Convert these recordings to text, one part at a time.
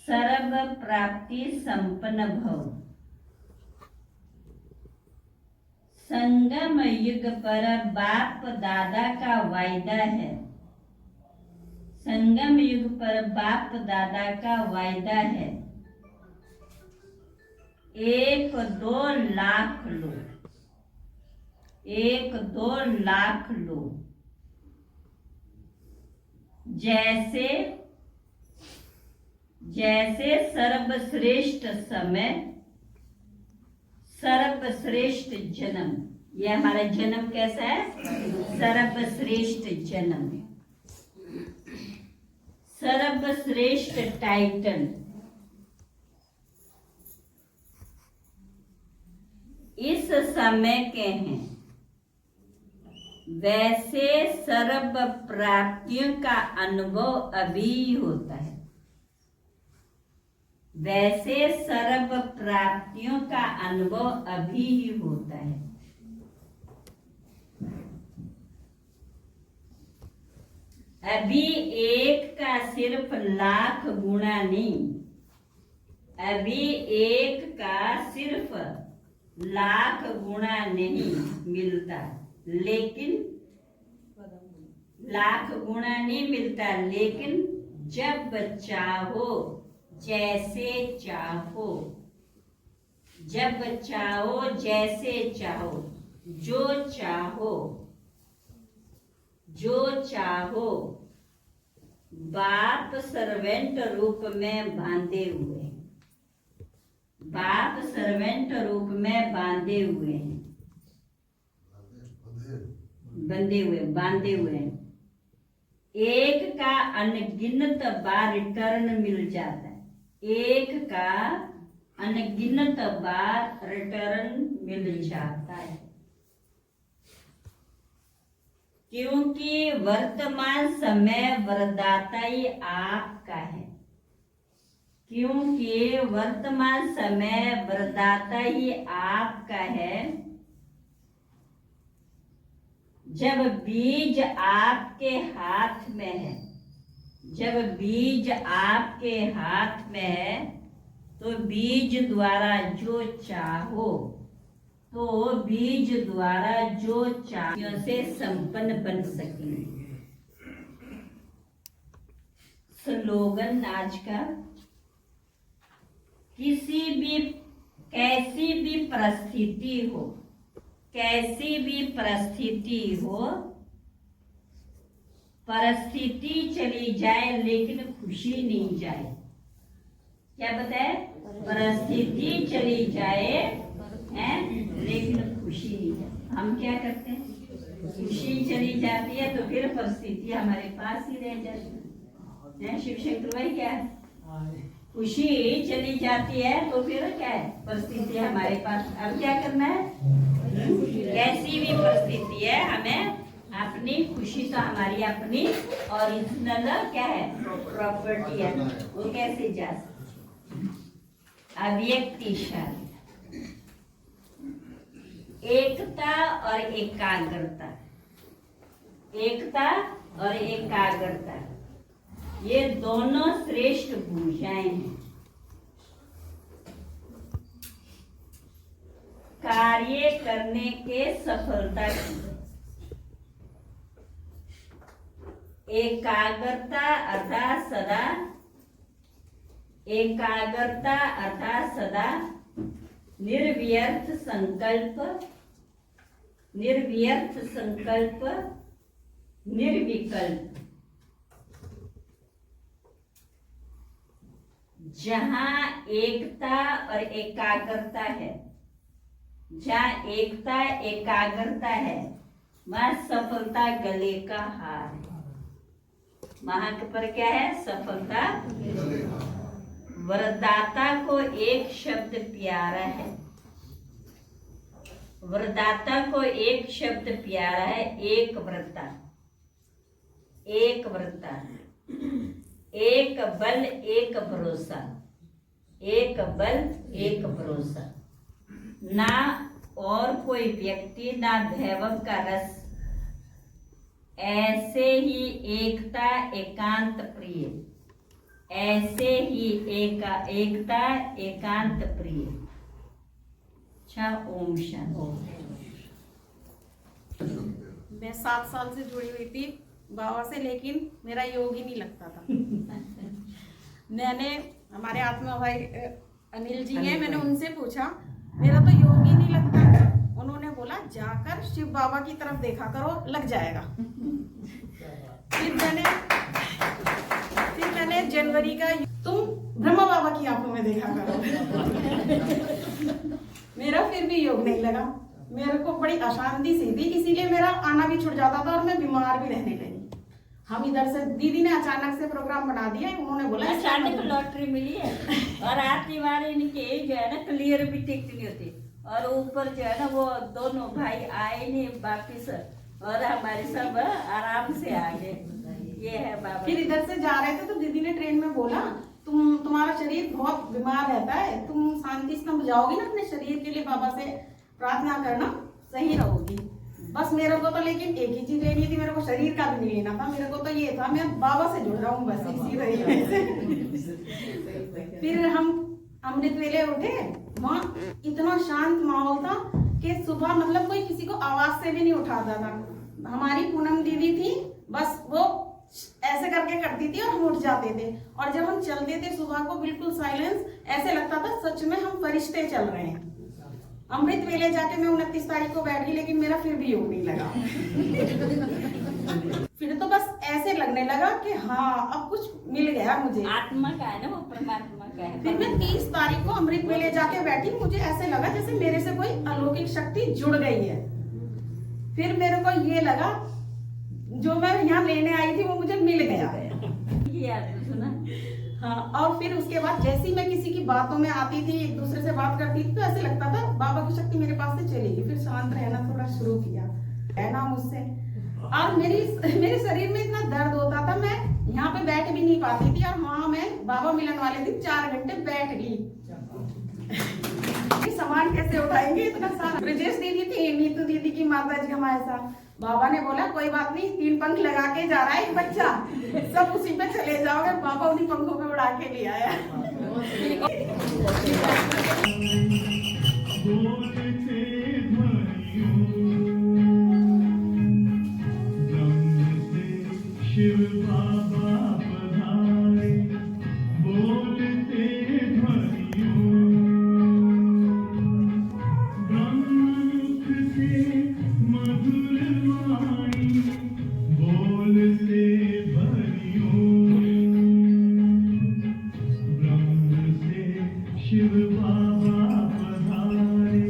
सर्व प्राप्ति संपन्न भव। संगम युग पर बाप दादा का वायदा है। संगम युग पर बाप दादा का वायदा है। 1-2 लाख लो, 1-2 लाख लो। जैसे जैसे सर्वश्रेष्ठ समय, सर्वश्रेष्ठ जन्म। ये हमारा जन्म कैसा है? सर्वश्रेष्ठ जन्म, सर्वश्रेष्ठ टाइटल। इस समय के हैं, वैसे सर्व प्राप्तियों का अनुभव अभी होता है। वैसे सर्व प्राप्तियों का अनुभव अभी ही होता है। अभी एक का सिर्फ लाख गुना नहीं, अभी एक का सिर्फ लाख गुना नहीं मिलता, लेकिन लाख गुना नहीं मिलता, लेकिन जब चाहो, जैसे चाहो, जब चाहो जैसे चाहो, जो चाहो, जो चाहो। बाप सर्वेंट रूप में बांधे हुए, बाप सर्वेंट रूप में बांधे हुए हैं, बंधे हुए, बांधे हुए हैं। एक का अनगिनत बार रिटर्न मिल जाता है, एक का अनगिनत बार रिटर्न मिल जाता है, क्योंकि वर्तमान समय वरदाता ही आपका है। क्योंकि वर्तमान समय वरदाता ही आपका है। जब बीज आपके हाथ में है, जब बीज आपके हाथ में है, तो बीज द्वारा जो चाहो, तो बीज द्वारा जो चाहो से संपन्न बन सकेंगे। स्लोगन आज का, किसी भी कैसी भी परिस्थिति हो, कैसी भी परिस्थिति हो, परिस्थिति चली जाए लेकिन खुशी नहीं जाए। क्या बताए? परिस्थिति चली जाए है, लेकिन खुशी नहीं जाए। हम क्या करते हैं? खुशी चली जाती है तो फिर परिस्थिति हमारे पास ही रह जाती है। शिव शंकर भाई क्या है? खुशी चली जाती है तो फिर क्या है? परिस्थिति हमारे पास। अब क्या करना है? कैसी भी परिस्थिति है, हमें अपनी खुशी तो हमारी अपनी ओरिजिनल क्या है? प्रॉपर्टी है, वो कैसे जा सकती? अव्यक्तिशाली, एकता और एकाग्रता, एकता और एकाग्रता, ये दोनों श्रेष्ठ भूजाएं हैं। कार्य करने के सफलता की एकाग्रता अर्थात सदा, एकाग्रता अर्थात सदा निर्व्यर्थ संकल्प, निर्व्यर्थ संकल्प, निर्विकल्प। जहां एकता और एकाग्रता है, जहां एकता एकाग्रता है, वहां सफलता गले का हार है। वहां पर क्या है? सफलता। वरदाता को एक शब्द प्यारा है, वरदाता को एक शब्द प्यारा है, एक व्रता, एक व्रता, एक बल एक भरोसा, एक बल एक भरोसा। ना और कोई व्यक्ति, ना दैवम का रस, ऐसे ही एकता एकांत प्रिय, ऐसे ही एकता एकांत प्रिय। अच्छा, ओम शांति। मैं 7 साल से जुड़ी हुई थी बाबा से, लेकिन मेरा योग ही नहीं लगता था। मैंने हमारे आत्मा भाई अनिल जी हैं, मैंने उनसे पूछा मेरा तो योग ही नहीं लगता। उन्होंने बोला जाकर शिव बाबा की तरफ देखा करो, लग जाएगा। फिर मैंने जनवरी का तुम ब्रह्मा बाबा की आंखों में देखा करो। मेरा फिर भी योग नहीं लगा। मेरे को बड़ी अशांति सी थी, इसीलिए मेरा आना भी छूट जाता था और मैं बीमार भी रहने लगी। हम इधर से दीदी ने अचानक से प्रोग्राम बना दिया, उन्होंने बोला अचानक लॉटरी मिली है और आती बार इनके जो है ना क्लियर भी टिकट नहीं होती, और ऊपर जो है ना वो दोनों भाई आए नहीं वापिस, और हमारे सब आराम से आ गए। ये है बाबा। फिर इधर से जा रहे थे तो दीदी ने ट्रेन में बोला तुम्हारा शरीर बहुत बीमार रहता है, तुम शांति से जाओगी ना अपने शरीर के लिए, बाबा से प्रार्थना करना, सही रहोगी। बस मेरे को तो लेकिन एक ही चीज लेनी थी, मेरे को शरीर का भी नहीं लेना था। मेरे को तो ये था मैं बाबा से जुड़ रहा हूँ, बस इसी तरीके से। फिर हम अमृत वेले उठे, वहाँ इतना शांत माहौल था कि सुबह मतलब कोई किसी को आवाज से भी नहीं उठाता था। हमारी पूनम दीदी थी, बस वो ऐसे करके करती थी और हम उठ जाते थे। और जब हम चलते थे सुबह को बिल्कुल साइलेंस, ऐसे लगता था सच में हम फरिश्ते चल रहे हैं। अमृत वेले जाके मैं 29 तारीख को बैठ गई, लेकिन मेरा फिर भी योग नहीं लगा। फिर तो बस ऐसे लगने लगा कि हाँ अब कुछ मिल गया मुझे। आत्मा का है ना वो, परमात्मा का है। फिर मैं 30 तारीख को अमृत वेले जाके बैठी, मुझे ऐसे लगा जैसे मेरे से कोई अलौकिक शक्ति जुड़ गई है। फिर मेरे को ये लगा जो मैं यहाँ लेने आई थी वो मुझे मिल गया। सुना? हाँ, और फिर उसके बाद जैसी मैं किसी की बातों में आती थी, एक दूसरे से बात करती थी, तो ऐसे लगता था बाबा की शक्ति मेरे पास से चलेगी। फिर शांत रहना थोड़ा शुरू किया, रहना मुझसे। और मेरे शरीर में इतना दर्द होता था, मैं यहाँ पे बैठ भी नहीं पाती थी। और वहां मैं बाबा मिलन वाले दिन 4 घंटे बैठ गई। सामान कैसे उठाएंगे इतना सारा। ब्रजेश दीदी थी, नीतू दीदी की माता जी हमारे साथ। बाबा ने बोला कोई बात नहीं, 3 पंख लगा के जा रहा है एक बच्चा, सब उसी पे चले जाओगे। बाबा उन्हीं पंखों पे उड़ा के ले आया। शिव बाबा पधारे, बोलते ध्वनियों, ब्रह्ममुख से मधुर वाणी, बोलते भरियों, ब्रह्म से शिव बाबा पधारे।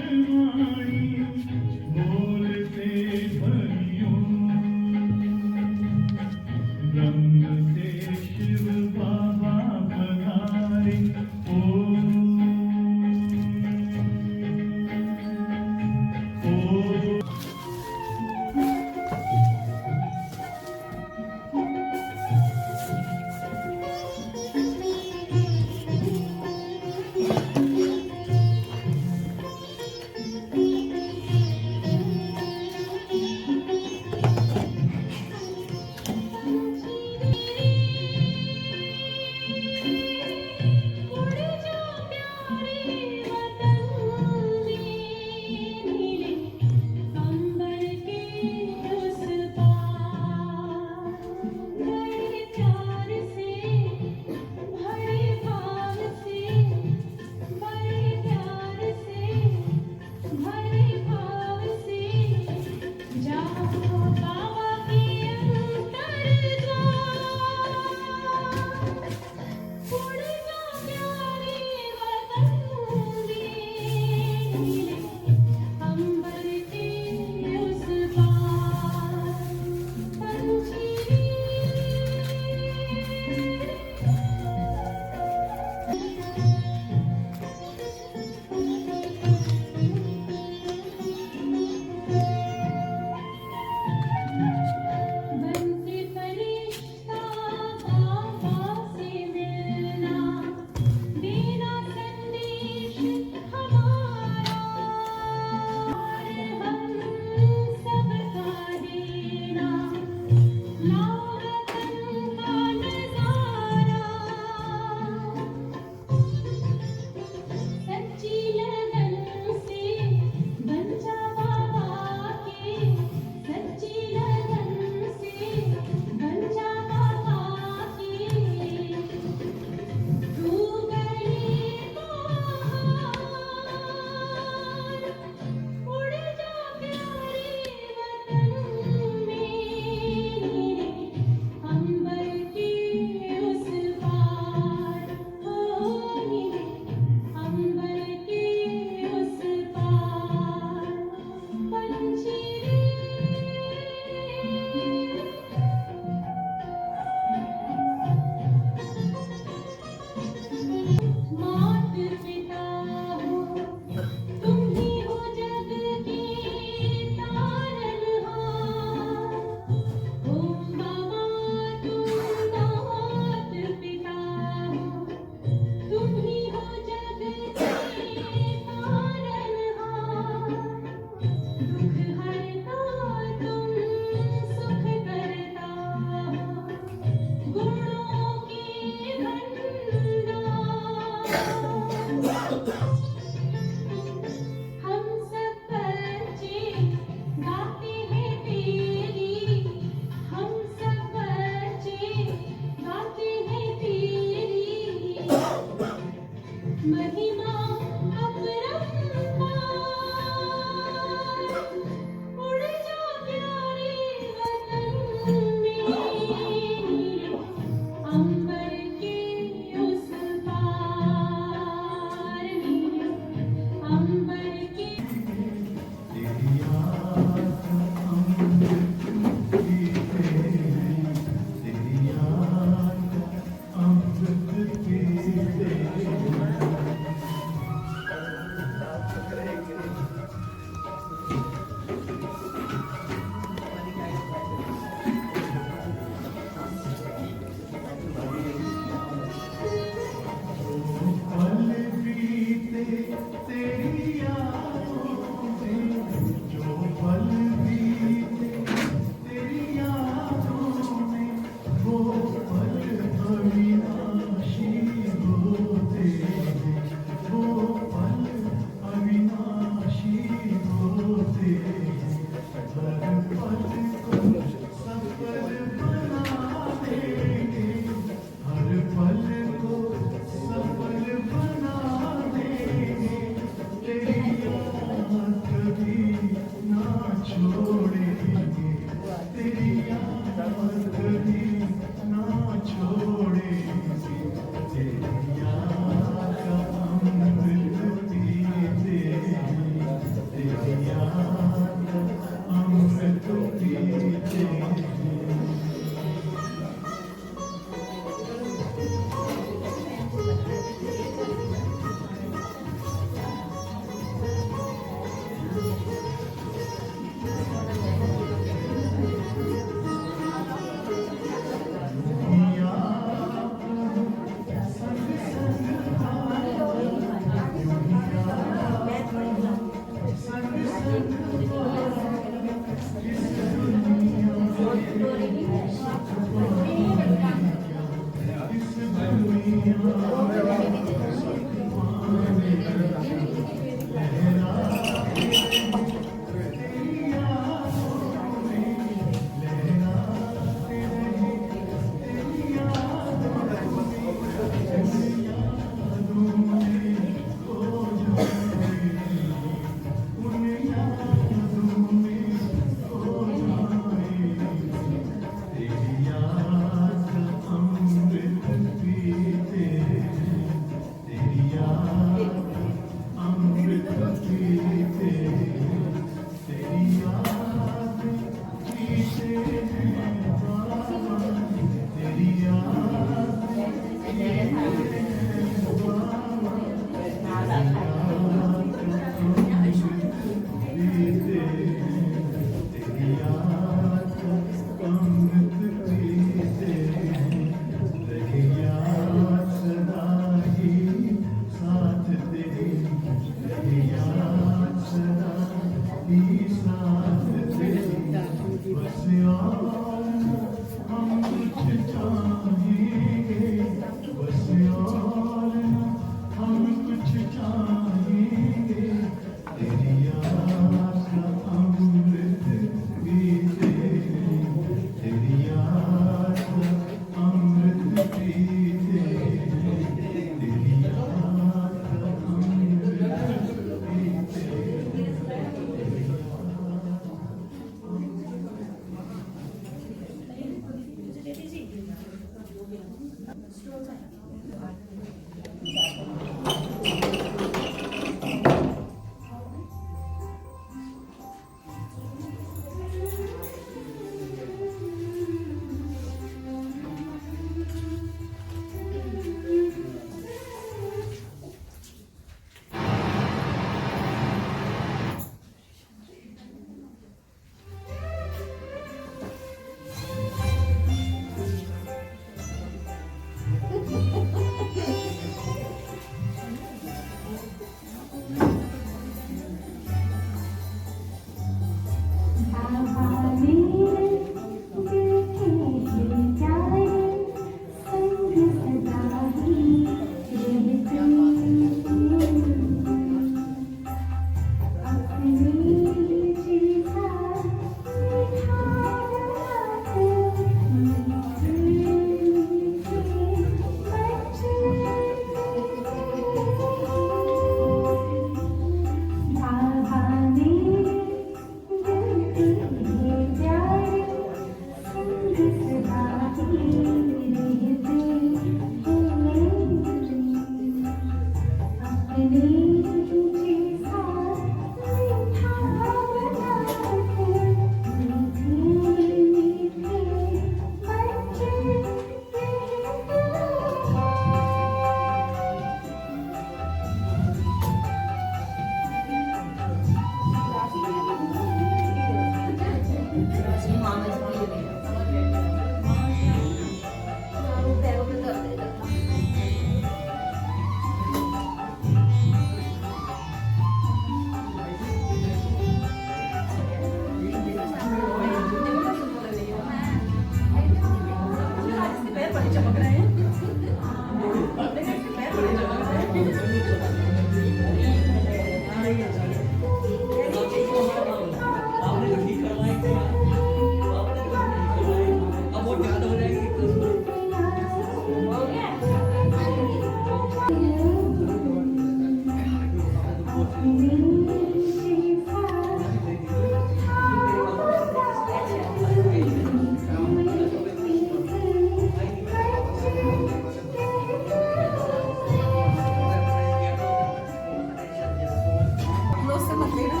से मत लेना।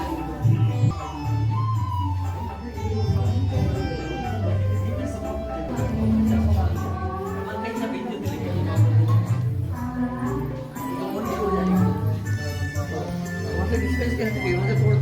डिस्कस करते थोड़ा